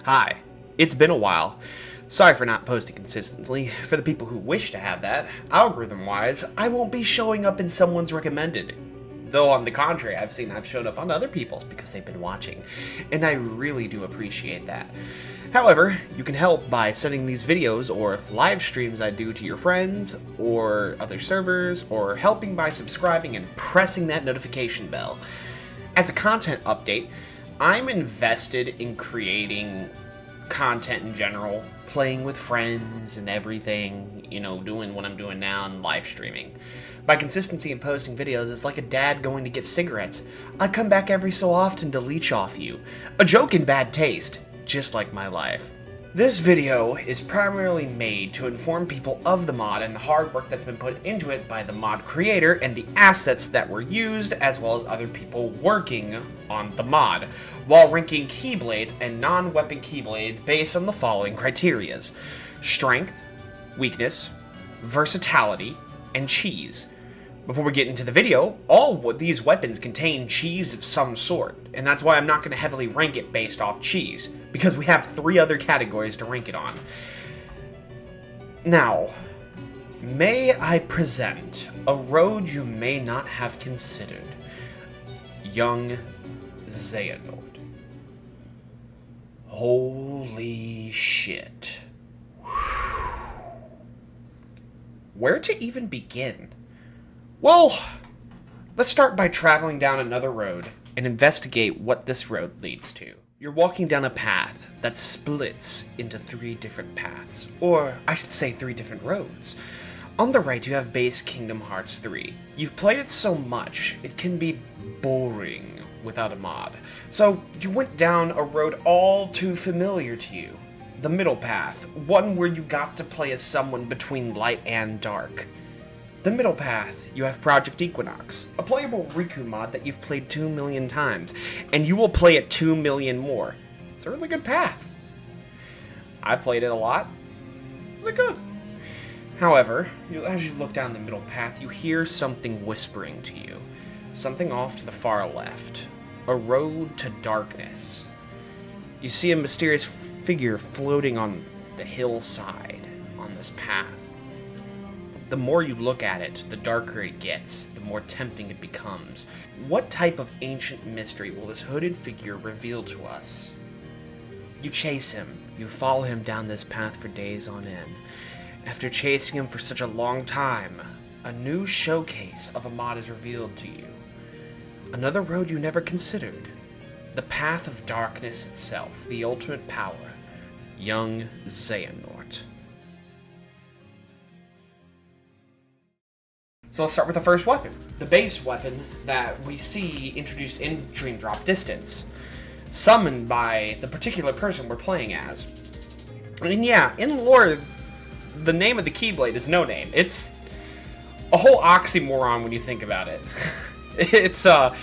Hi, it's been a while. Sorry for not posting consistently. For the people who wish to have that, algorithm-wise, I won't be showing up in someone's recommended. Though on the contrary, I've showed up on other people's because they've been watching, and I really do appreciate that. However, you can help by sending these videos or live streams I do to your friends or other servers, or helping by subscribing and pressing that notification bell. As a content update, I'm invested in creating content in general, playing with friends and everything, doing what I'm doing now and live streaming. By consistency in posting videos, it's like a dad going to get cigarettes. I come back every so often to leech off you. A joke in bad taste, just like my life. This video is primarily made to inform people of the mod and the hard work that's been put into it by the mod creator and the assets that were used, as well as other people working on the mod, while ranking keyblades and non-weapon keyblades based on the following criterias: strength, weakness, versatility, and cheese. Before we get into the video, all these weapons contain cheese of some sort, and that's why I'm not going to heavily rank it based off cheese, because we have 3 other categories to rank it on. Now, may I present a road you may not have considered. Young Xehanort. Holy shit. Where to even begin? Well, let's start by traveling down another road and investigate what this road leads to. You're walking down a path that splits into 3 different paths, or I should say 3 different roads. On the right, you have base Kingdom Hearts 3. You've played it so much, it can be boring without a mod. So you went down a road all too familiar to you. The middle path, one where you got to play as someone between light and dark. The middle path, you have Project Equinox, a playable Riku mod that you've played 2 million times, and you will play it 2 million more. It's a really good path. I've played it a lot. Really good. However, as you look down the middle path, you hear something whispering to you. Something off to the far left. A road to darkness. You see a mysterious figure floating on the hillside on this path. The more you look at it, the darker it gets, the more tempting it becomes. What type of ancient mystery will this hooded figure reveal to us? You chase him. You follow him down this path for days on end. After chasing him for such a long time, a new showcase of a mod is revealed to you. Another road you never considered. The path of darkness itself, the ultimate power. Young Xehanort. So let's start with the first weapon. The base weapon that we see introduced in Dream Drop Distance. Summoned by the particular person we're playing as. And yeah, in lore, the name of the Keyblade is No Name. It's a whole oxymoron when you think about it. It's a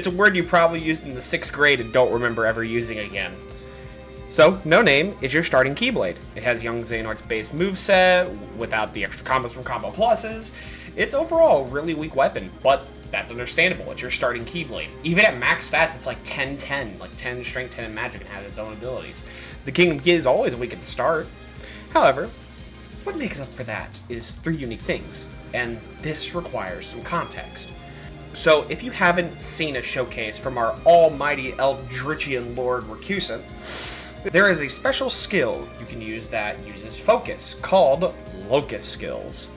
word you probably used in the 6th grade and don't remember ever using again. So, No Name is your starting Keyblade. It has Young Xehanort's base moveset, without the extra combos from Combo Pluses. It's overall a really weak weapon, but that's understandable. It's your starting Keyblade. Even at max stats, it's like 10-10, like 10 strength, 10 in magic, and has its own abilities. The Kingdom Key is always weak at the start. However, what makes up for that is 3 unique things, and this requires some context. So, if you haven't seen a showcase from our almighty Eldritchian Lord Recusant, there is a special skill you can use that uses focus, called Locus Skills.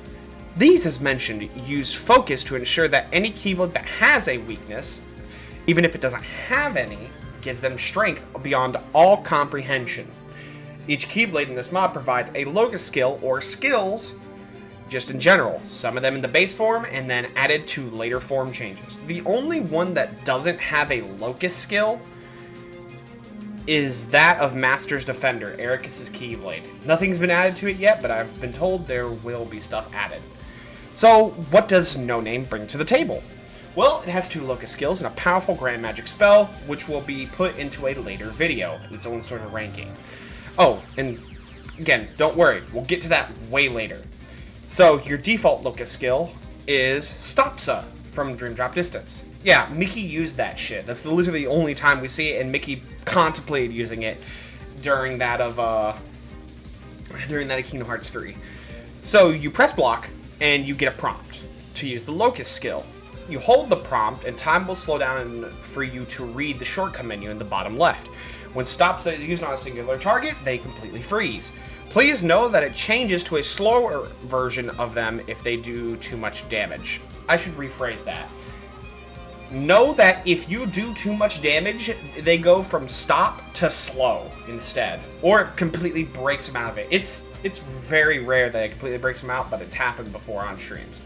These, as mentioned, use focus to ensure that any Keyblade that has a weakness, even if it doesn't have any, gives them strength beyond all comprehension. Each Keyblade in this mod provides a Locus skill, or skills, just in general. Some of them in the base form, and then added to later form changes. The only one that doesn't have a Locus skill is that of Master's Defender, Ericus's Keyblade. Nothing's been added to it yet, but I've been told there will be stuff added. So, what does No Name bring to the table? Well, it has 2 Locus skills and a powerful Grand Magic spell, which will be put into a later video, its own sort of ranking. Oh, and again, don't worry, we'll get to that way later. So, your default Locus skill is Stopsa from Dream Drop Distance. Yeah, Mickey used that shit. That's literally the only time we see it, and Mickey contemplated using it during that of Kingdom Hearts 3. So you press block, and you get a prompt to use the Locust skill. You hold the prompt, and time will slow down for you to read the shortcut menu in the bottom left. When stops are used on a singular target, they completely freeze. Please know that it changes to a slower version of them if they do too much damage. I should rephrase that. Know that if you do too much damage, they go from stop to slow instead. Or it completely breaks them out of it. It's very rare that it completely breaks them out, but it's happened before on streams.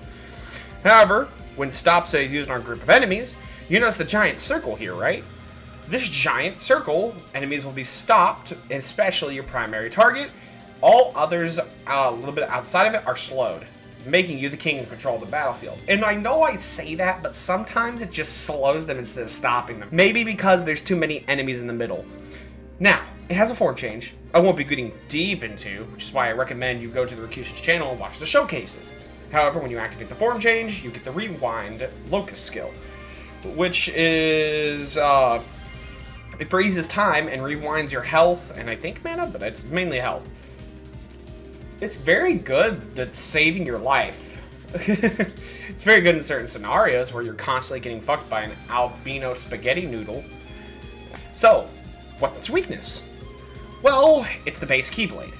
However, when stops is used on a group of enemies, you notice the giant circle here, right? This giant circle, enemies will be stopped, especially your primary target. All others a little bit outside of it are slowed, making you the king and control of the battlefield. And I know I say that, but sometimes it just slows them instead of stopping them. Maybe because there's too many enemies in the middle. Now, it has a form change I won't be getting deep into, which is why I recommend you go to the Rakusen's channel and watch the showcases. However, when you activate the form change, you get the Rewind Locust skill, which is, it freezes time and rewinds your health, and I think mana, but it's mainly health. It's very good at saving your life. It's very good in certain scenarios where you're constantly getting fucked by an albino spaghetti noodle. So, what's its weakness? Well, it's the base Keyblade.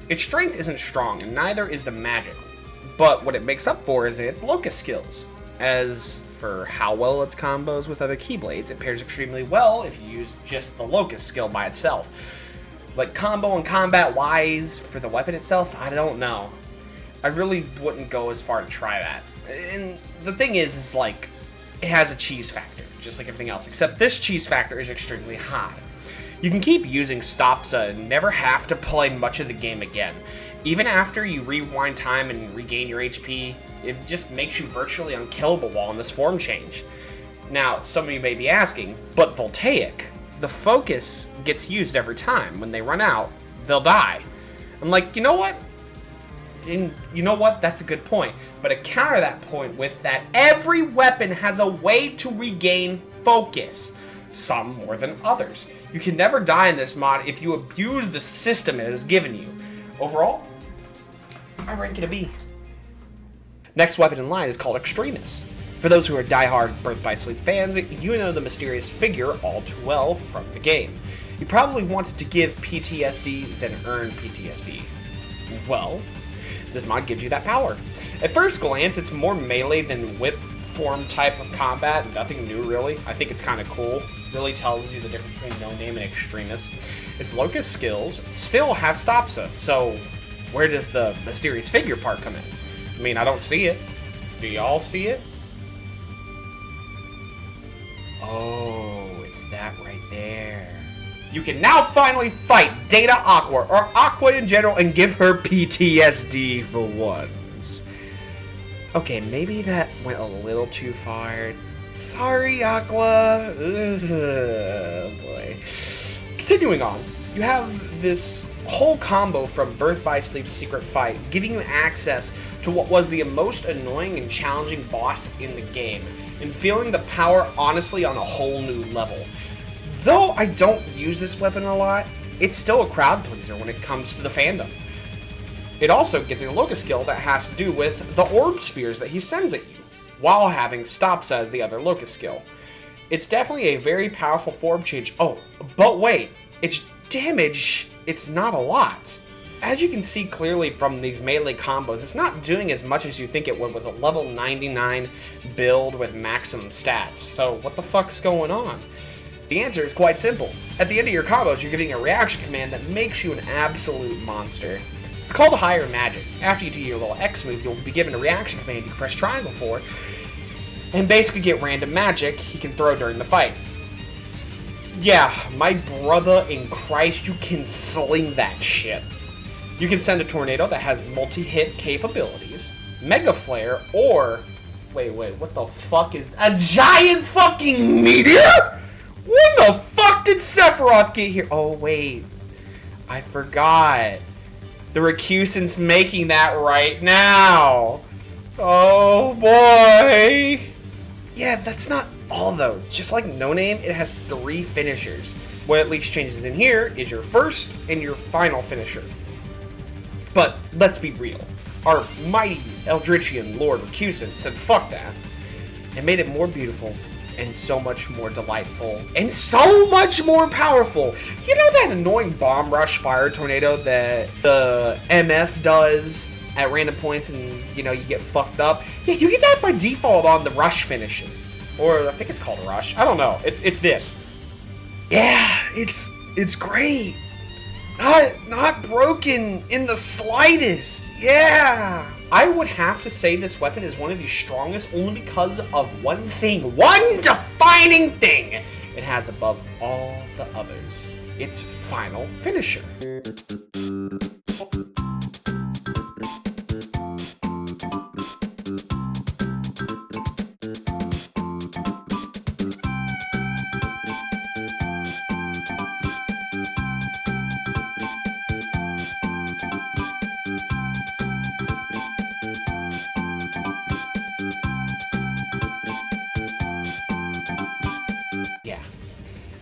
Its strength isn't strong, and neither is the magic. But what it makes up for is its Locust skills. As for how well its combos with other Keyblades, it pairs extremely well if you use just the Locust skill by itself. Like, combo and combat-wise, for the weapon itself, I don't know. I really wouldn't go as far to try that. And the thing is like, it has a cheese factor, just like everything else, except this cheese factor is extremely high. You can keep using Stopsa and never have to play much of the game again. Even after you rewind time and regain your HP, it just makes you virtually unkillable while in this form change. Now, some of you may be asking, but Voltaic, the focus gets used every time. When they run out, they'll die. I'm like, you know what? That's a good point. But to counter that point with that, every weapon has a way to regain focus. Some more than others. You can never die in this mod if you abuse the system it has given you. Overall, I rank it a B. Next weapon in line is called Extremist. For those who are diehard Birth by Sleep fans, you know the mysterious figure all too well from the game. You probably wanted to give PTSD, then earn PTSD. Well, this mod gives you that power. At first glance, it's more melee than whip form type of combat, nothing new really. I think it's kind of cool. Really tells you the difference between No Name and Extremist. Its Locust skills still have Stopsa, so where does the mysterious figure part come in? I mean, I don't see it. Do y'all see it? Oh, it's that right there. You can now finally fight Data Aqua, or Aqua in general, and give her PTSD for once. Okay, maybe that went a little too far. Sorry, Aqua. Ugh, boy. Continuing on, you have this whole combo from Birth by Sleep's secret fight, giving you access to what was the most annoying and challenging boss in the game, and feeling the power honestly on a whole new level. Though I don't use this weapon a lot, it's still a crowd pleaser when it comes to the fandom. It also gets a Locust skill that has to do with the orb spears that he sends at you, while having Stops as the other Locust skill. It's definitely a very powerful form change. Oh, but wait, its damage, it's not a lot. As you can see clearly from these melee combos, it's not doing as much as you think it would with a level 99 build with maximum stats. So what the fuck's going on? The answer is quite simple. At the end of your combos, you're getting a reaction command that makes you an absolute monster. It's called a Higher Magic. After you do your little X move, you'll be given a reaction command you can press triangle for, and basically get random magic he can throw during the fight. Yeah, my brother in Christ, you can sling that shit. You can send a tornado that has multi-hit capabilities, Mega Flare, or... Wait, what the fuck is... A giant fucking meteor?! When the fuck did Sephiroth get here? Oh, wait. I forgot. The Rakusen's making that right now. Oh, boy. Yeah, that's not all, though. Just like No Name, it has 3 finishers. What at least changes in here is your first and your final finisher. But let's be real. Our mighty Eldritchian Lord Recusant said fuck that, and made it more beautiful and so much more delightful and so much more powerful. You know that annoying bomb rush fire tornado that the MF does at random points and, you know, you get fucked up? Yeah, you get that by default on the rush finishing. Or I think it's called a rush. I don't know. It's this. Yeah, it's great. Not broken in the slightest. Yeah. I would have to say this weapon is one of the strongest only because of one thing. One defining thing it has above all the others. Its final finisher.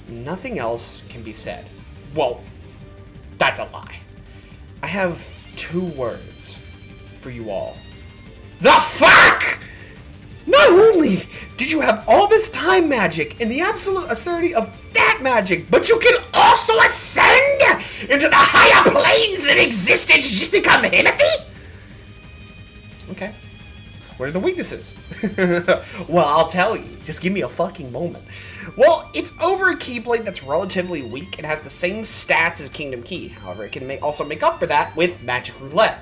Nothing else can be said. Well, that's a lie. I have 2 words for you all. The fuck! Not only did you have all this time magic and the absolute absurdity of that magic, but you can also ascend into the higher planes of existence just to become Himothy? Okay. What are the weaknesses? Well, I'll tell you. Just give me a fucking moment. Well, it's over a Keyblade that's relatively weak and has the same stats as Kingdom Key. However, it can also make up for that with Magic Roulette.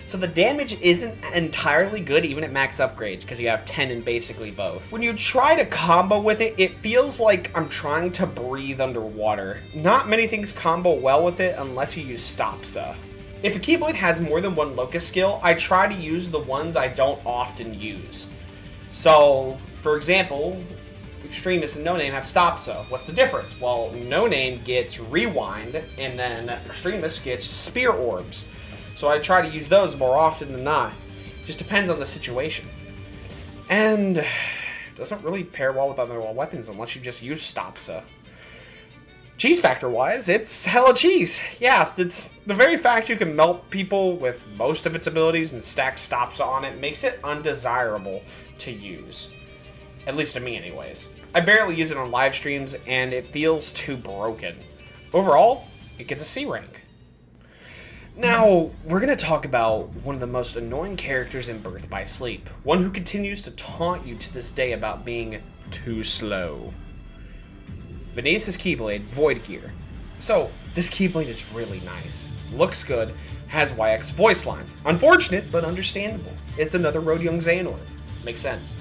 So the damage isn't entirely good even at max upgrades, because you have 10 in basically both. When you try to combo with it, it feels like I'm trying to breathe underwater. Not many things combo well with it unless you use Stopsa. If a Keyblade has more than one locus skill, I try to use the ones I don't often use. So, for example, Extremist and No Name have Stopsa. What's the difference? Well, No Name gets Rewind, and then Extremist gets Spear Orbs. So I try to use those more often than not. Just depends on the situation. And it doesn't really pair well with other weapons unless you just use Stopsa. Cheese factor wise, it's hella cheese. Yeah, it's the very fact you can melt people with most of its abilities and stack Stopsa on it makes it undesirable to use. At least to me anyways. I barely use it on live streams and it feels too broken. Overall, it gets a C rank. Now, we're going to talk about one of the most annoying characters in Birth by Sleep. One who continues to taunt you to this day about being too slow. Vanitas' Keyblade, Void Gear. So, this Keyblade is really nice. Looks good, has YX voice lines. Unfortunate, but understandable. It's another Road Young Xehanort. Makes sense.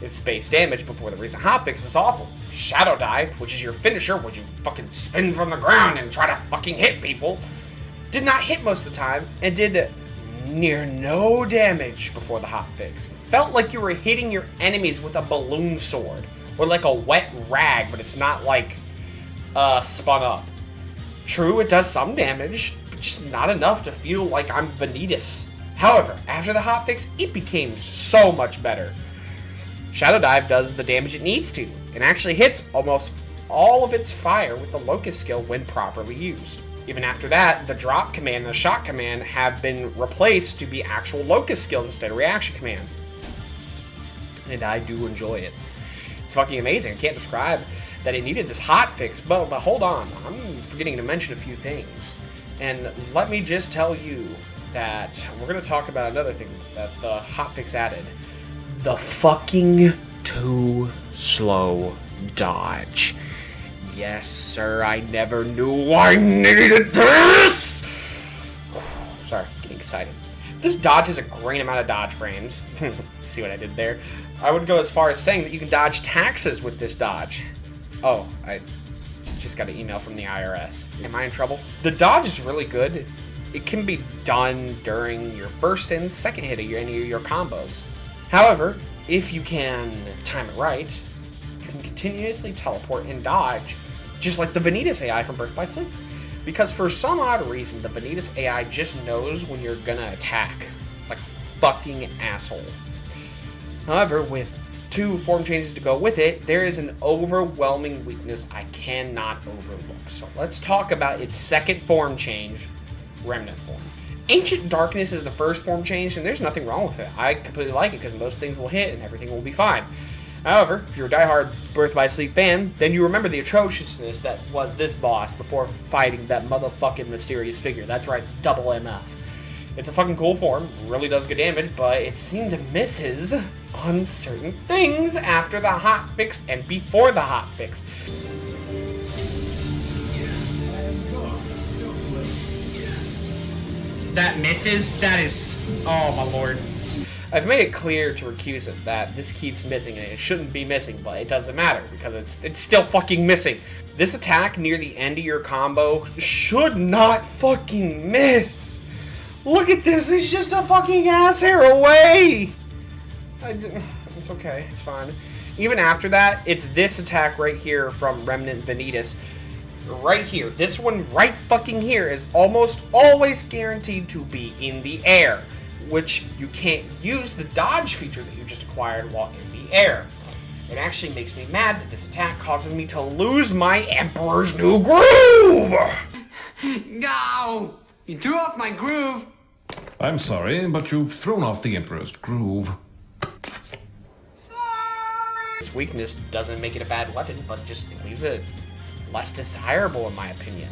Its base damage before the recent hotfix was awful. Shadow Dive, which is your finisher where you fucking spin from the ground and try to fucking hit people, did not hit most of the time, and did near no damage before the hotfix. Felt like you were hitting your enemies with a balloon sword. Or like a wet rag, but it's not like spun up. True, it does some damage, but just not enough to feel like I'm Vanitas. However, after the hotfix, it became so much better. Shadow Dive does the damage it needs to, and actually hits almost all of its fire with the Locust skill when properly used. Even after that, the drop command and the shot command have been replaced to be actual Locust skills instead of reaction commands. And I do enjoy it. It's fucking amazing. I can't describe that it needed this hotfix, but hold on. I'm forgetting to mention a few things. And let me just tell you that we're going to talk about another thing that the hotfix added. The fucking too slow dodge. Yes, sir, I never knew I needed this! Sorry, getting excited. This dodge has a great amount of dodge frames. See what I did there? I would go as far as saying that you can dodge taxes with this dodge. Oh, I just got an email from the IRS. Am I in trouble? The dodge is really good. It can be done during your burst and second hit of any of your combos. However, if you can time it right, you can continuously teleport and dodge, just like the Vanitas AI from Birth by Sleep. Because for some odd reason, the Vanitas AI just knows when you're gonna attack. Like a fucking asshole. However, with two form changes to go with it, there is an overwhelming weakness I cannot overlook. So let's talk about its second form change, Remnant form. Ancient Darkness is the first form change, and there's nothing wrong with it. I completely like it because most things will hit and everything will be fine. However, if you're a diehard Birth by Sleep fan, then you remember the atrociousness that was this boss before fighting that motherfucking mysterious figure. That's right, double MF. It's a fucking cool form, really does good damage, but it seemed to misses on certain things after the hotfix and before the hotfix. That misses? That is... oh my lord. I've made it clear to Recusant that this keeps missing, and it shouldn't be missing, but it doesn't matter, because it's still fucking missing. This attack near the end of your combo should not fucking miss! Look at this, it's just a fucking ass hair away! It's okay, it's fine. Even after that, it's this attack right here from Remnant Vanitas. Right here, this one right fucking here is almost always guaranteed to be in the air, which you can't use the dodge feature that you just acquired while in the air. It actually makes me mad that this attack causes me to lose my Emperor's New Groove! No! You threw off my groove! I'm sorry, but you've thrown off the Emperor's groove. Sorry! This weakness doesn't make it a bad weapon, but just leaves it less desirable in my opinion.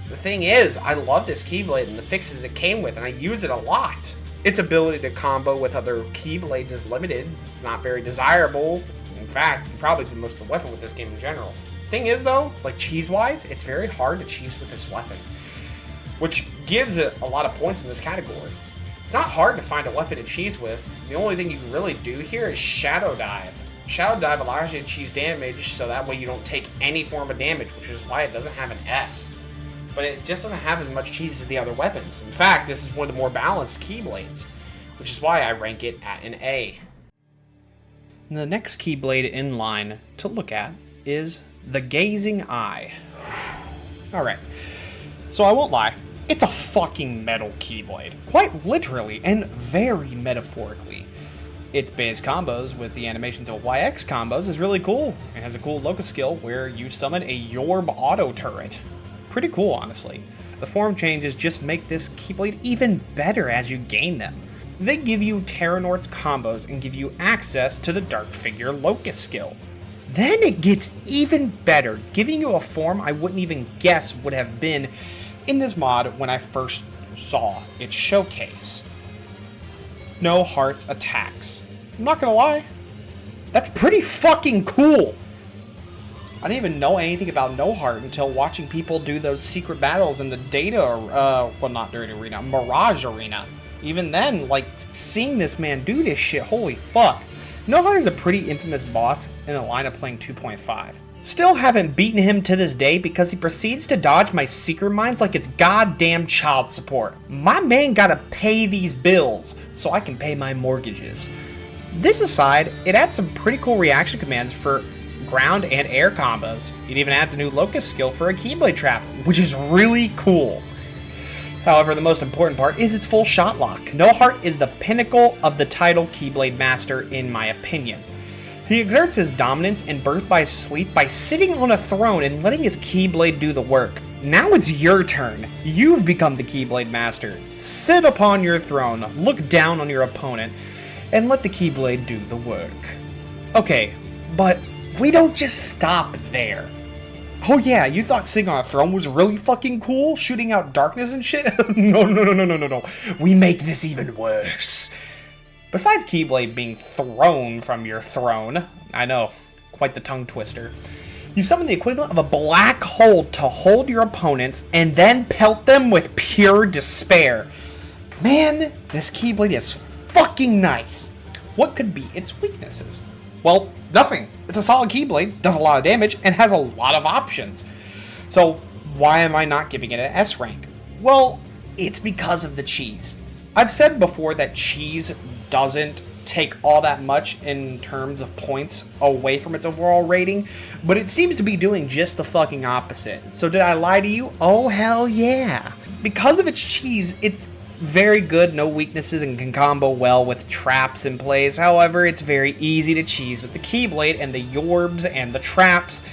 The thing is, I love this Keyblade and the fixes it came with, and I use it a lot. Its ability to combo with other Keyblades is limited. It's not very desirable. In fact, you probably do most of the weapon with this game in general. Thing is though, like cheese-wise, it's very hard to cheese with this weapon, which gives it a lot of points in this category. It's not hard to find a weapon to cheese with. The only thing you can really do here is Shadow Dive. Shadow Dive allows you to cheese damage, so that way you don't take any form of damage, which is why it doesn't have an S. But it just doesn't have as much cheese as the other weapons. In fact, this is one of the more balanced Keyblades, which is why I rank it at an A. The next Keyblade in line to look at is the Gazing Eye. Alright, so I won't lie, it's a fucking metal Keyblade. Quite literally, and very metaphorically. Its base combos with the animations of YX combos is really cool. It has a cool locus skill where you summon a Yorb auto turret. Pretty cool, honestly. The form changes just make this Keyblade even better as you gain them. They give you Terranort's combos and give you access to the Dark Figure locus skill. Then it gets even better, giving you a form I wouldn't even guess would have been in this mod when I first saw its showcase. No Hearts attacks. I'm not gonna lie, that's pretty fucking cool. I didn't even know anything about No Heart until watching people do those secret battles in the well, not Dirty Arena, Mirage Arena. Even then, like, seeing this man do this shit, holy fuck. No Heart is a pretty infamous boss in the line of playing 2.5. Still haven't beaten him to this day because he proceeds to dodge my Seeker Mines like it's goddamn child support. My man gotta pay these bills so I can pay my mortgages. This aside, it adds some pretty cool reaction commands for ground and air combos. It even adds a new locus skill for a Keyblade trap, which is really cool. However, the most important part is its full shot lock. No Heart is the pinnacle of the title Keyblade Master in my opinion. He exerts his dominance in Birth by Sleep by sitting on a throne and letting his Keyblade do the work. Now it's your turn. You've become the Keyblade Master. Sit upon your throne, look down on your opponent, and let the Keyblade do the work. Okay, but we don't just stop there. Oh yeah, you thought sitting on a throne was really fucking cool? Shooting out darkness and shit? No. We make this even worse. Besides Keyblade being thrown from your throne, I know, quite the tongue twister, you summon the equivalent of a black hole to hold your opponents and then pelt them with pure despair. Man, this Keyblade is fucking nice. What could be its weaknesses? Well, nothing. It's a solid Keyblade, does a lot of damage, and has a lot of options. So, why am I not giving it an S rank? Well, it's because of the cheese. I've said before that cheese doesn't take all that much in terms of points away from its overall rating, but it seems to be doing just the fucking opposite. So did I lie to you? Oh hell yeah. Because of its cheese, it's very good, no weaknesses, and can combo well with traps in place. However, it's very easy to cheese with the Keyblade and the Yorbs and the traps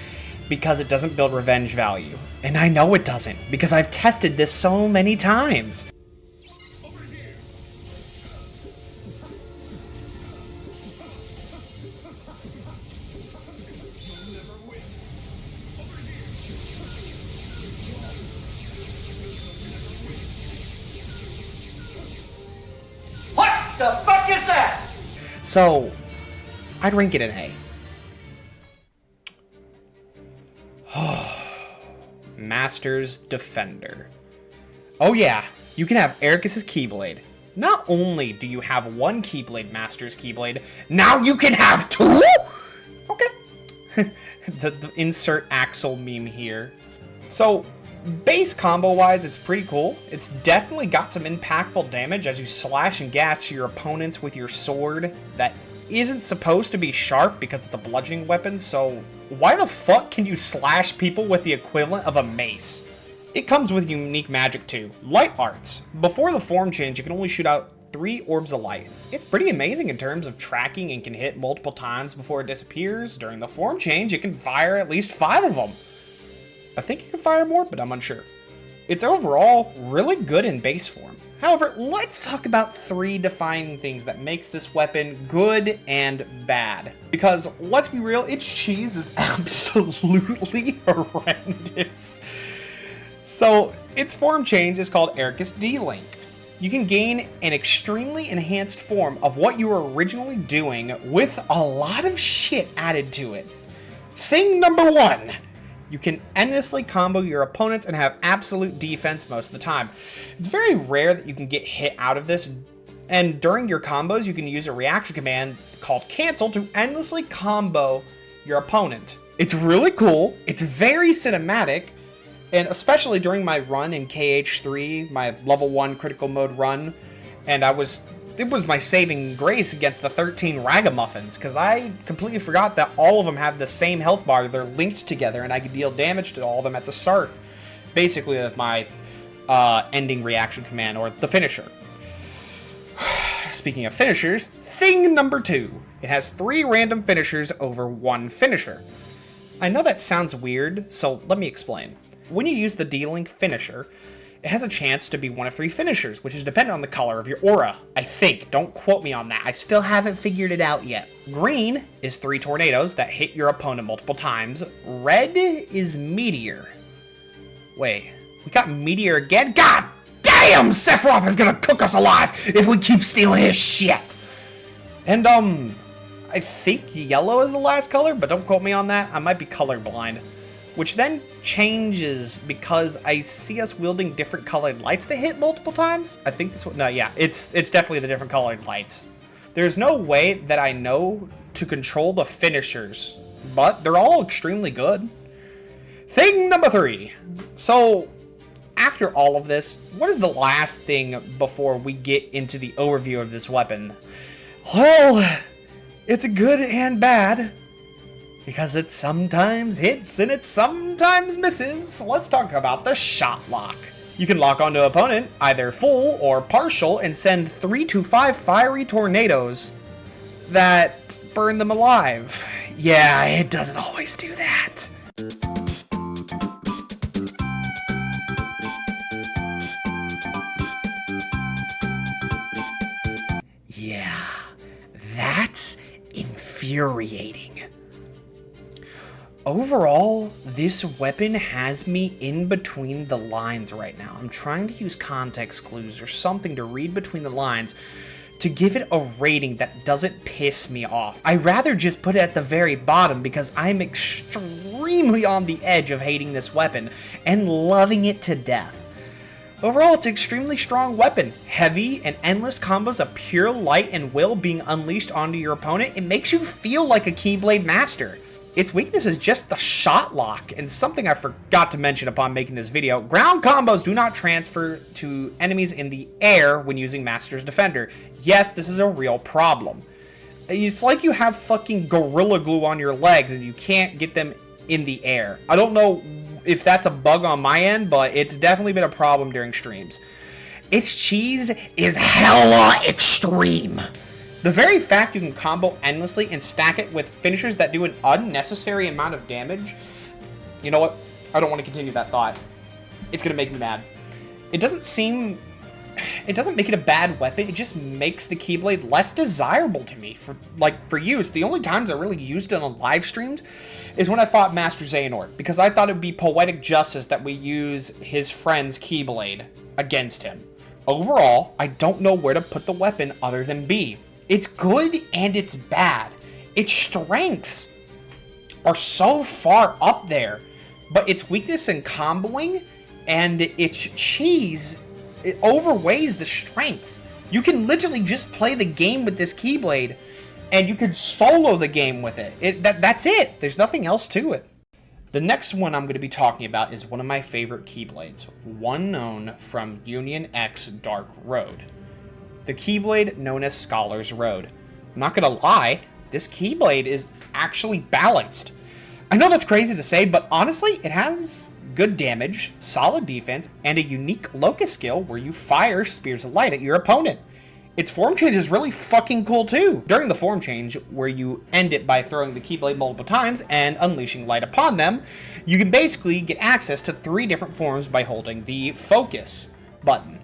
because it doesn't build revenge value. And I know it doesn't, because I've tested this so many times. What the fuck is that? So, I'd rank it an A. Master's Defender. Oh yeah, you can have Ericus's Keyblade. Not only do you have one Keyblade, Master's Keyblade, now you can have two? Okay. the insert Axel meme here. So, base combo-wise, it's pretty cool. It's definitely got some impactful damage as you slash and gash your opponents with your sword that isn't supposed to be sharp because it's a bludgeoning weapon, so why the fuck can you slash people with the equivalent of a mace? It comes with unique magic too. Light arts. Before the form change, you can only shoot out 3 orbs of light. It's pretty amazing in terms of tracking and can hit multiple times before it disappears. During the form change, it can fire at least 5 of them. I think you can fire more, but I'm unsure. It's overall really good in base form. However, let's talk about 3 defining things that makes this weapon good and bad. Because, let's be real, its cheese is absolutely horrendous. So, its form change is called Ericus D-Link. You can gain an extremely enhanced form of what you were originally doing with a lot of shit added to it. Thing number 1. You can endlessly combo your opponents and have absolute defense most of the time. It's very rare that you can get hit out of this, and during your combos you can use a reaction command called cancel to endlessly combo your opponent. It's really cool, it's very cinematic, and especially during my run in KH3, my level 1 critical mode run, and it was my saving grace against the 13 ragamuffins, because I completely forgot that all of them have the same health bar. They're linked together, and I could deal damage to all of them at the start. Basically, with my ending reaction command, or the finisher. Speaking of finishers, thing number 2. It has 3 random finishers over 1 finisher. I know that sounds weird, so let me explain. When you use the D-Link finisher, it has a chance to be one of 3 finishers, which is dependent on the color of your aura. I think. Don't quote me on that. I still haven't figured it out yet. Green is 3 tornadoes that hit your opponent multiple times. Red is meteor. Wait, we got meteor again? God damn! Sephiroth is gonna cook us alive if we keep stealing his shit! And, I think yellow is the last color, but don't quote me on that. I might be colorblind. Which then changes because I see us wielding different colored lights that hit multiple times. I think that's what, no, yeah, it's definitely the different colored lights. There's no way that I know to control the finishers, but they're all extremely good. Thing number 3. So, after all of this, what is the last thing before we get into the overview of this weapon? Well, it's good and bad. Because it sometimes hits and it sometimes misses. Let's talk about the shot lock. You can lock onto an opponent, either full or partial, and send 3 to 5 fiery tornadoes that burn them alive. Yeah, it doesn't always do that. Yeah, that's infuriating. Overall, this weapon has me in between the lines right now. I'm trying to use context clues or something to read between the lines to give it a rating that doesn't piss me off. I'd rather just put it at the very bottom because I'm extremely on the edge of hating this weapon and loving it to death. Overall, it's an extremely strong weapon. Heavy and endless combos of pure light and will being unleashed onto your opponent. It makes you feel like a Keyblade master. Its weakness is just the shot lock, and something I forgot to mention upon making this video. Ground combos do not transfer to enemies in the air when using Master's Defender. Yes, this is a real problem. It's like you have fucking Gorilla Glue on your legs and you can't get them in the air. I don't know if that's a bug on my end, but it's definitely been a problem during streams. Its cheese is hella extreme. The very fact you can combo endlessly and stack it with finishers that do an unnecessary amount of damage. You know what? I don't want to continue that thought. It's going to make me mad. It doesn't make it a bad weapon. It just makes the Keyblade less desirable to me for use. The only times I really used it on live streams is when I fought Master Xehanort, because I thought it would be poetic justice that we use his friend's Keyblade against him. Overall, I don't know where to put the weapon other than B. It's good and it's bad. Its strengths are so far up there, but its weakness in comboing and its cheese, it overweighs the strengths. You can literally just play the game with this Keyblade, and you could solo the game with it. That's it. There's nothing else to it. The next one I'm going to be talking about is one of my favorite Keyblades, one known from Union X Dark Road. The Keyblade known as Scholar's Road. I'm not going to lie, this Keyblade is actually balanced. I know that's crazy to say, but honestly, it has good damage, solid defense, and a unique locus skill where you fire spears of light at your opponent. Its form change is really fucking cool too. During the form change, where you end it by throwing the Keyblade multiple times and unleashing light upon them, you can basically get access to 3 different forms by holding the focus button,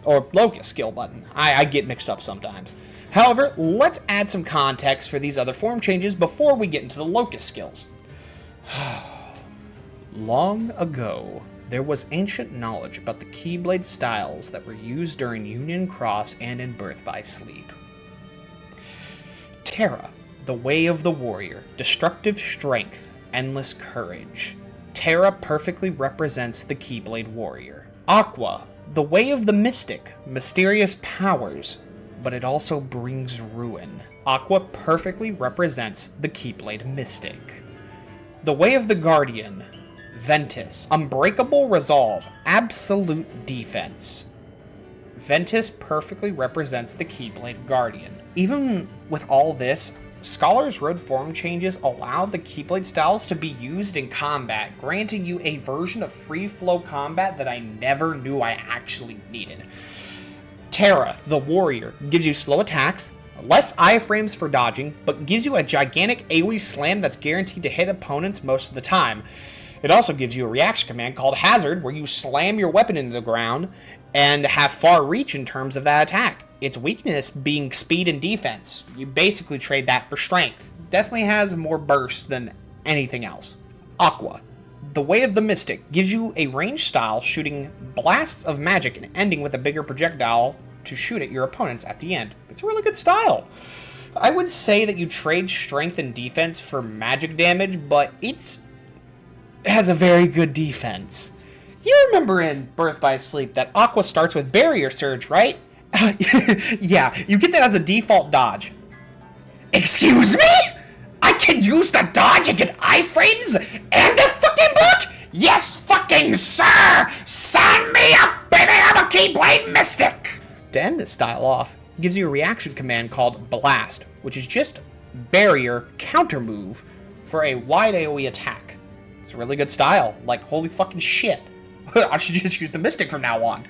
or locus skill button. I get mixed up sometimes. However, let's add some context for these other form changes before we get into the locus skills. Long ago, there was ancient knowledge about the Keyblade styles that were used during Union Cross and in Birth by Sleep. Terra, the way of the warrior, destructive strength, endless courage. Terra perfectly represents the Keyblade warrior. Aqua, the way of the mystic, mysterious powers, but it also brings ruin. Aqua perfectly represents the Keyblade mystic. The way of the guardian, Ventus, unbreakable resolve, absolute defense. Ventus perfectly represents the Keyblade Guardian. Even with all this, Scholar's Road form changes allow the Keyblade styles to be used in combat, granting you a version of free flow combat that I never knew I actually needed. Terra, the warrior, gives you slow attacks, less iframes for dodging, but gives you a gigantic AoE slam that's guaranteed to hit opponents most of the time. It also gives you a reaction command called Hazard, where you slam your weapon into the ground and have far reach in terms of that attack. Its weakness being speed and defense. You basically trade that for strength. Definitely has more burst than anything else. Aqua, the way of the mystic, gives you a ranged style shooting blasts of magic and ending with a bigger projectile to shoot at your opponents at the end. It's a really good style. I would say that you trade strength and defense for magic damage, but it has a very good defense. You remember in Birth by Sleep that Aqua starts with Barrier Surge, right? Yeah, you get that as a default dodge. Excuse me? I can use the dodge and get iframes and a fucking block? Yes, fucking sir! Sign me up, baby! I'm a Keyblade Mystic! To end this style off, it gives you a reaction command called Blast, which is just Barrier counter move for a wide AoE attack. It's a really good style. Like, holy fucking shit. I should just use the Mystic from now on.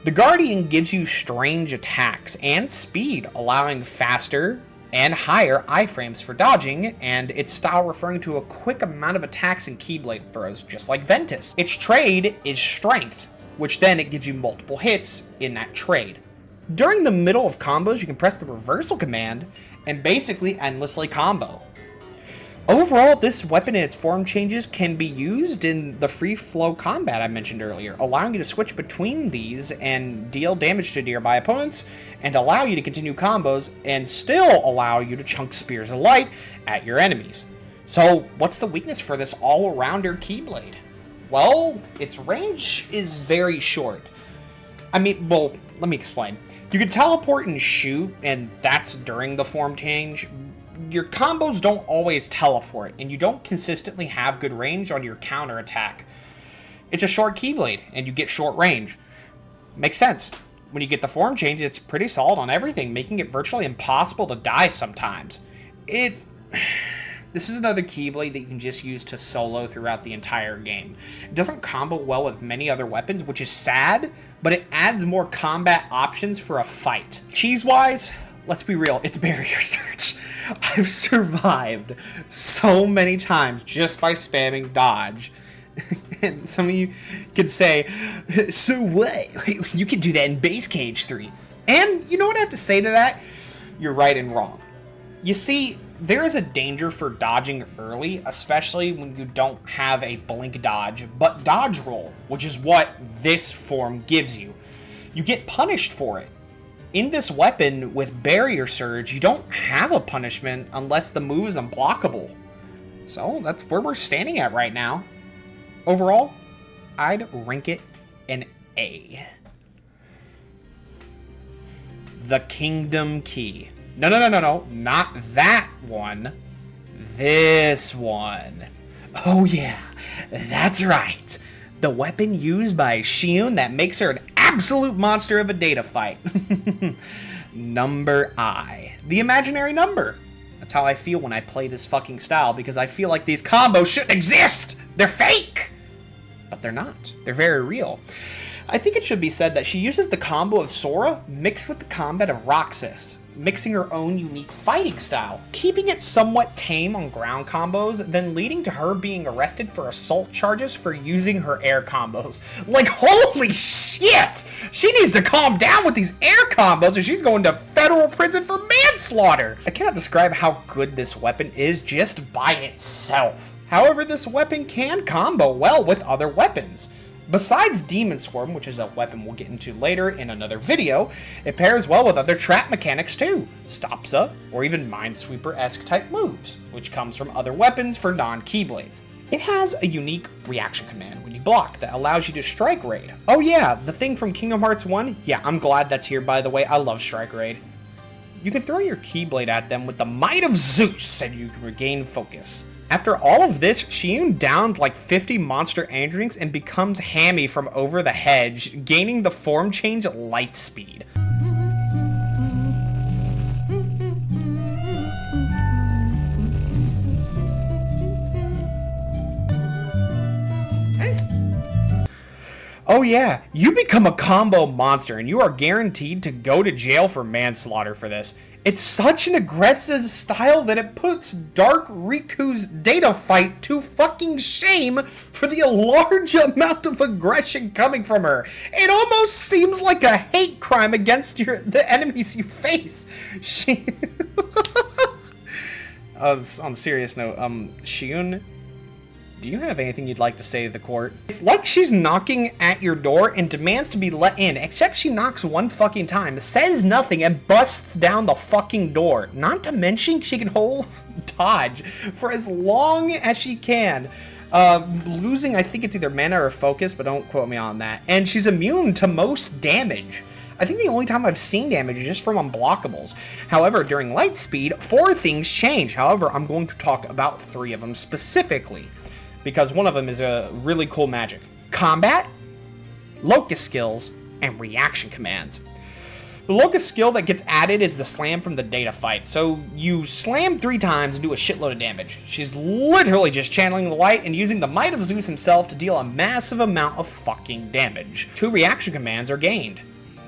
The Guardian gives you strange attacks and speed, allowing faster and higher iframes for dodging, and its style referring to a quick amount of attacks and Keyblade throws, just like Ventus. Its trade is Strength, which then it gives you multiple hits in that trade. During the middle of combos, you can press the reversal command and basically endlessly combo. Overall, this weapon and its form changes can be used in the free flow combat I mentioned earlier, allowing you to switch between these and deal damage to nearby opponents, and allow you to continue combos and still allow you to chunk spears of light at your enemies. So, what's the weakness for this all-arounder Keyblade? Well, its range is very short. I mean, well, let me explain. You can teleport and shoot, and that's during the form change. Your combos don't always teleport, and you don't consistently have good range on your counter attack. It's a short Keyblade, and you get short range. Makes sense. When you get the form change, it's pretty solid on everything, making it virtually impossible to die sometimes. This is another Keyblade that you can just use to solo throughout the entire game. It doesn't combo well with many other weapons, which is sad, but it adds more combat options for a fight. Cheese-wise, let's be real, it's barrier search. I've survived so many times just by spamming dodge. And some of you could say, so what? You can do that in Base Cage 3. And you know what I have to say to that? You're right and wrong. You see, there is a danger for dodging early, especially when you don't have a blink dodge, but dodge roll, which is what this form gives you. You get punished for it. In this weapon, with Barrier Surge, you don't have a punishment unless the move is unblockable. So that's where we're standing at right now. Overall, I'd rank it an A. The Kingdom Key. No, not that one. This one. Oh yeah, that's right. The weapon used by Shun that makes her an absolute monster of a data fight. Number I. The imaginary number. That's how I feel when I play this fucking style, because I feel like these combos shouldn't exist. They're fake. But they're not. They're very real. I think it should be said that she uses the combo of Sora mixed with the combat of Roxas, mixing her own unique fighting style, keeping it somewhat tame on ground combos, then leading to her being arrested for assault charges for using her air combos. Like, holy shit! She needs to calm down with these air combos or she's going to federal prison for manslaughter! I cannot describe how good this weapon is just by itself. However, this weapon can combo well with other weapons. Besides Demon Swarm, which is a weapon we'll get into later in another video, it pairs well with other trap mechanics too, Stopsa, or even Minesweeper-esque type moves, which comes from other weapons for non-Keyblades. It has a unique reaction command when you block that allows you to Strike Raid. Oh yeah, the thing from Kingdom Hearts 1? Yeah, I'm glad that's here by the way, I love Strike Raid. You can throw your Keyblade at them with the might of Zeus and you can regain focus. After all of this, Shun downed like 50 monster Andrinks and becomes Hammy from over the hedge, gaining the form change light speed. Oh yeah, you become a combo monster and you are guaranteed to go to jail for manslaughter for this. It's such an aggressive style that it puts Dark Riku's data fight to fucking shame for the large amount of aggression coming from her. It almost seems like a hate crime against the enemies you face. On a serious note, Shun, do you have anything you'd like to say to the court? It's like she's knocking at your door and demands to be let in, except she knocks one fucking time, says nothing, and busts down the fucking door. Not to mention she can hold dodge for as long as she can, losing, I think it's either mana or focus, but don't quote me on that. And she's immune to most damage. I think the only time I've seen damage is just from unblockables. However, during Lightspeed, 4 things change. However, I'm going to talk about 3 of them specifically, because one of them is a really cool magic. Combat, Locust skills, and reaction commands. The Locust skill that gets added is the slam from the data fight, so you slam 3 times and do a shitload of damage. She's literally just channeling the light and using the might of Zeus himself to deal a massive amount of fucking damage. 2 reaction commands are gained.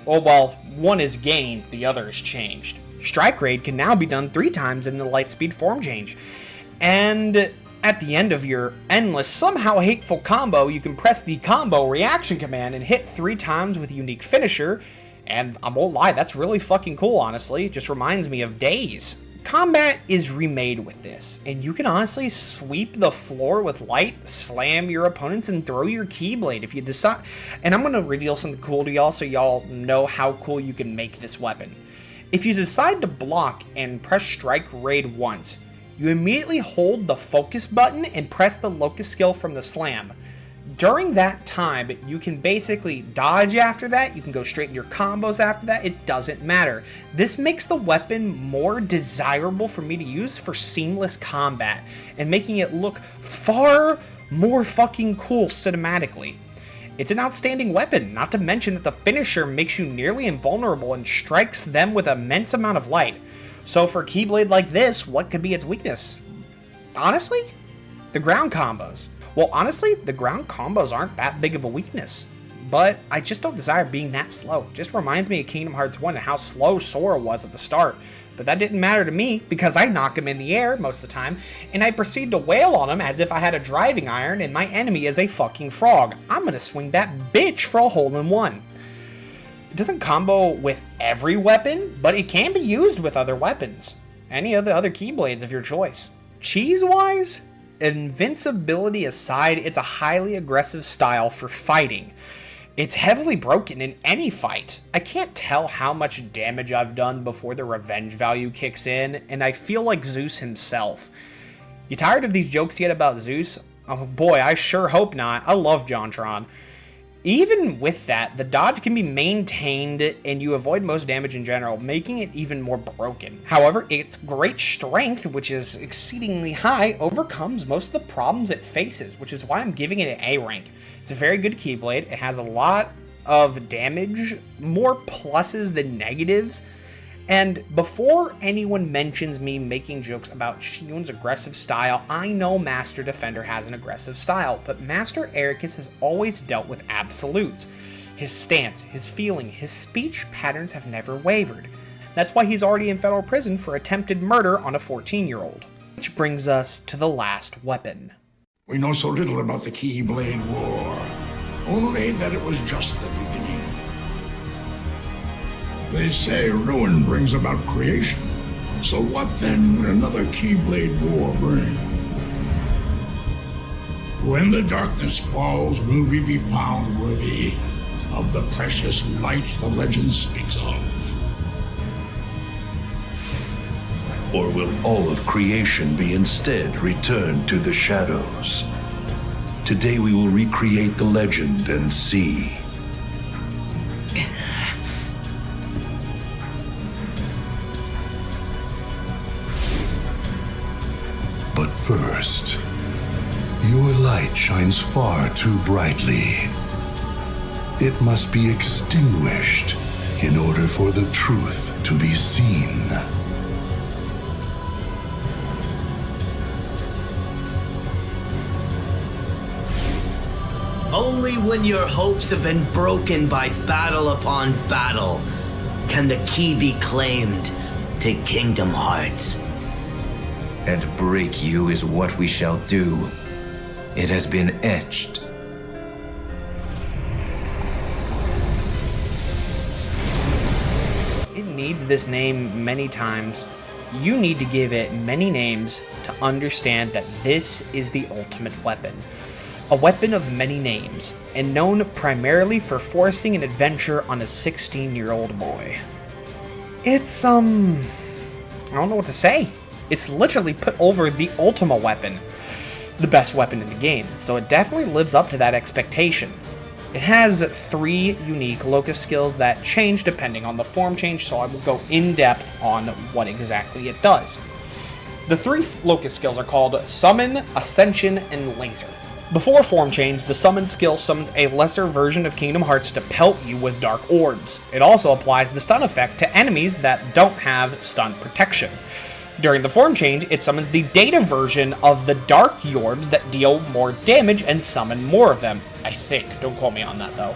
Well, one is gained, the other is changed. Strike Raid can now be done 3 times in the Lightspeed form change. And at the end of your endless, somehow hateful combo, you can press the combo reaction command and hit 3 times with unique finisher, and I won't lie, that's really fucking cool, honestly. It just reminds me of Days. Combat is remade with this, and you can honestly sweep the floor with light, slam your opponents, and throw your Keyblade if you decide. And I'm going to reveal something cool to y'all so y'all know how cool you can make this weapon. If you decide to block and press Strike Raid once, you immediately hold the focus button and press the Locust skill from the slam. During that time, you can basically dodge after that, you can go straight into your combos after that, it doesn't matter. This makes the weapon more desirable for me to use for seamless combat, and making it look far more fucking cool cinematically. It's an outstanding weapon, not to mention that the finisher makes you nearly invulnerable and strikes them with an immense amount of light. So for a Keyblade like this, what could be its weakness? Honestly, the ground combos. Well, honestly, the ground combos aren't that big of a weakness. But I just don't desire being that slow. Just reminds me of Kingdom Hearts 1 and how slow Sora was at the start. But that didn't matter to me because I knock him in the air most of the time, and I proceed to wail on him as if I had a driving iron and my enemy is a fucking frog. I'm gonna swing that bitch for a hole-in-one. It doesn't combo with every weapon, but it can be used with other weapons. Any of the other Keyblades of your choice. Cheese-wise, invincibility aside, it's a highly aggressive style for fighting. It's heavily broken in any fight. I can't tell how much damage I've done before the revenge value kicks in, and I feel like Zeus himself. You tired of these jokes yet about Zeus? Oh boy, I sure hope not. I love JonTron. Even with that, the dodge can be maintained and you avoid most damage in general, making it even more broken. However, its great strength, which is exceedingly high, overcomes most of the problems it faces, which is why I'm giving it an A rank. It's a very good Keyblade. It has a lot of damage, more pluses than negatives. And before anyone mentions me making jokes about Shun's aggressive style, I know Master Defender has an aggressive style, but Master Ericus has always dealt with absolutes. His stance, his feeling, his speech patterns have never wavered. That's why he's already in federal prison for attempted murder on a 14-year-old. Which brings us to the last weapon. We know so little about the Keyblade War, only that it was just the beginning. They say ruin brings about creation, so what then would another Keyblade War bring? When the darkness falls, will we be found worthy of the precious light the legend speaks of? Or will all of creation be instead returned to the shadows? Today we will recreate the legend and see. But first, your light shines far too brightly. It must be extinguished in order for the truth to be seen. Only when your hopes have been broken by battle upon battle can the key be claimed to Kingdom Hearts. And break you is what we shall do. It has been etched. It needs this name many times. You need to give it many names to understand that this is the ultimate weapon. A weapon of many names, and known primarily for forcing an adventure on a 16-year-old boy. It's, I don't know what to say. It's literally put over the Ultima weapon, the best weapon in the game, so it definitely lives up to that expectation. It has 3 unique locus skills that change depending on the form change, so I will go in depth on what exactly it does. The 3 locus skills are called Summon, Ascension, and Laser. Before form change, the summon skill summons a lesser version of Kingdom Hearts to pelt you with dark orbs. It also applies the stun effect to enemies that don't have stun protection. During the form change, it summons the data version of the dark orbs that deal more damage and summon more of them. I think. Don't quote me on that though.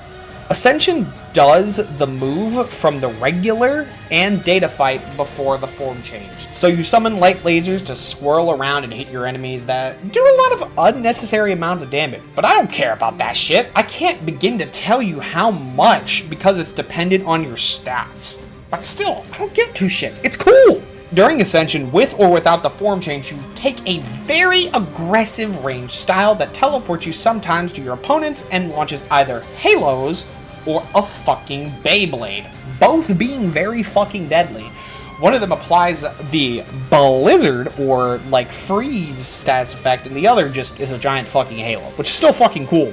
Ascension does the move from the regular and data fight before the form change. So you summon light lasers to swirl around and hit your enemies that do a lot of unnecessary amounts of damage. But I don't care about that shit. I can't begin to tell you how much because it's dependent on your stats. But still, I don't give 2 shits. It's cool! During Ascension, with or without the form change, you take a very aggressive range style that teleports you sometimes to your opponents and launches either halos or a fucking Beyblade, both being very fucking deadly. One of them applies the Blizzard or like freeze status effect, and the other just is a giant fucking halo, which is still fucking cool.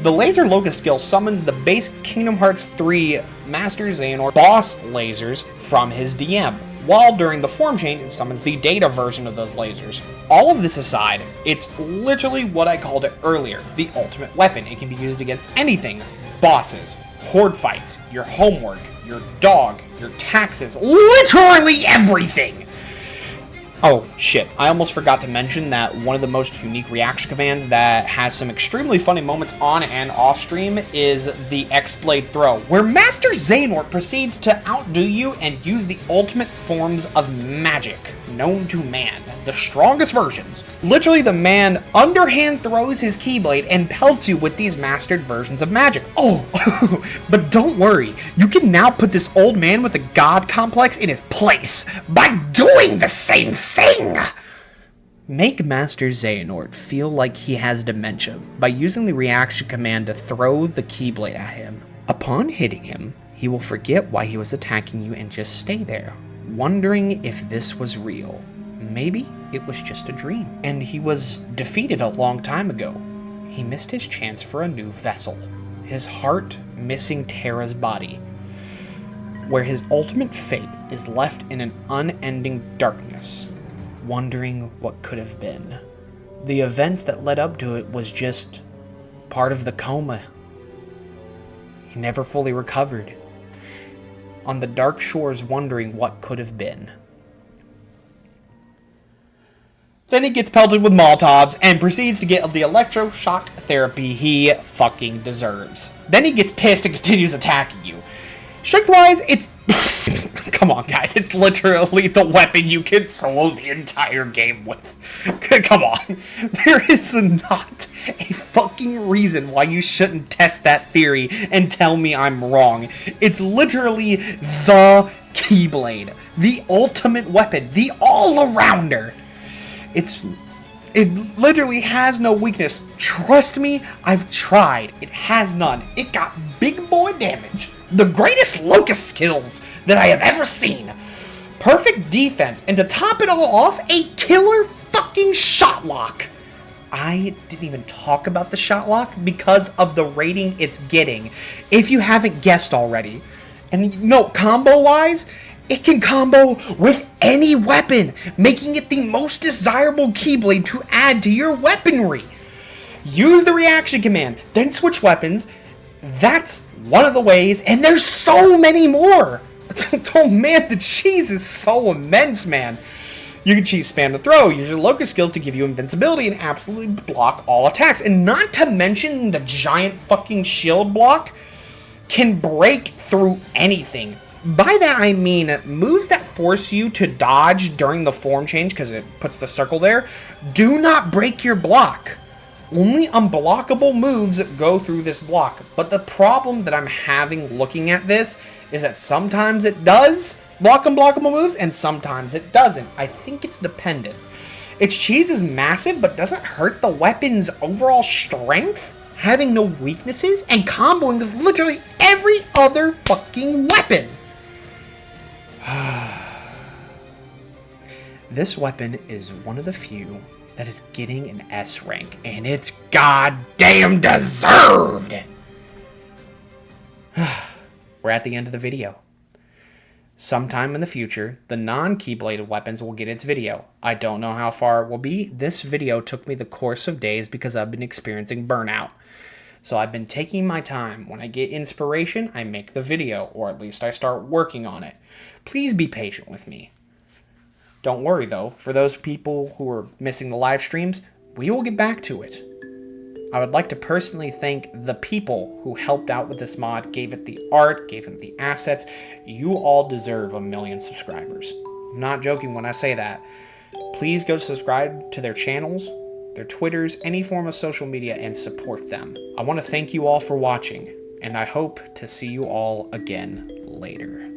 The Laser Locus skill summons the base Kingdom Hearts 3 Master Xehanort boss lasers from his DM, while during the form change it summons the data version of those lasers. All of this aside, it's literally what I called it earlier, the ultimate weapon. It can be used against anything. Bosses, horde fights, your homework, your dog, your taxes, literally everything! Oh, shit. I almost forgot to mention that one of the most unique reaction commands that has some extremely funny moments on and off stream is the X-Blade Throw, where Master Xehanort proceeds to outdo you and use the ultimate forms of magic known to man, the strongest versions. Literally, the man underhand throws his Keyblade and pelts you with these mastered versions of magic. Oh, but don't worry, you can now put this old man with a god complex in his place by doing the same thing! Make Master Xehanort feel like he has dementia by using the reaction command to throw the Keyblade at him. Upon hitting him, he will forget why he was attacking you and just stay there, wondering if this was real. Maybe it was just a dream, and he was defeated a long time ago. He missed his chance for a new vessel, his heart missing Terra's body, where his ultimate fate is left in an unending darkness, wondering what could have been. The events that led up to it was just part of the coma. He never fully recovered. On the dark shores, wondering what could have been. Then he gets pelted with Molotovs and proceeds to get the electroshock therapy he fucking deserves. Then he gets pissed and continues attacking you. Strength-wise, it's... Come on, guys. It's literally the weapon you can solo the entire game with. Come on. There is not a fucking reason why you shouldn't test that theory and tell me I'm wrong. It's literally the Keyblade. The ultimate weapon. The all-arounder. It literally has no weakness. Trust me, I've tried. It has none. It got big boy damage. The greatest locust skills that I have ever seen. Perfect defense, and to top it all off, a killer fucking shot lock. I didn't even talk about the shot lock because of the rating it's getting, if you haven't guessed already. And no, combo-wise, it can combo with any weapon, making it the most desirable Keyblade to add to your weaponry. Use the reaction command, then switch weapons. That's one of the ways, and there's so many more. Oh man, the cheese is so immense, man. You can cheese spam the throw, use your locust skills to give you invincibility and absolutely block all attacks. And not to mention the giant fucking shield block can break through anything. By that I mean moves that force you to dodge during the form change, because it puts the circle there, do not break your block. Only unblockable moves go through this block. But the problem that I'm having looking at this is that sometimes it does block unblockable moves and sometimes it doesn't. I think it's dependent. Its cheese is massive but doesn't hurt the weapon's overall strength, having no weaknesses and comboing with literally every other fucking weapon. This weapon is one of the few that is getting an S rank, and it's goddamn deserved! We're at the end of the video. Sometime in the future, the non-Keybladed weapons will get its video. I don't know how far it will be. This video took me the course of days because I've been experiencing burnout. So I've been taking my time. When I get inspiration, I make the video, or at least I start working on it. Please be patient with me. Don't worry though, for those people who are missing the live streams, we will get back to it. I would like to personally thank the people who helped out with this mod, gave it the art, gave it the assets. You all deserve 1 million subscribers. I'm not joking when I say that. Please go subscribe to their channels, their Twitters, any form of social media, and support them. I want to thank you all for watching, and I hope to see you all again later.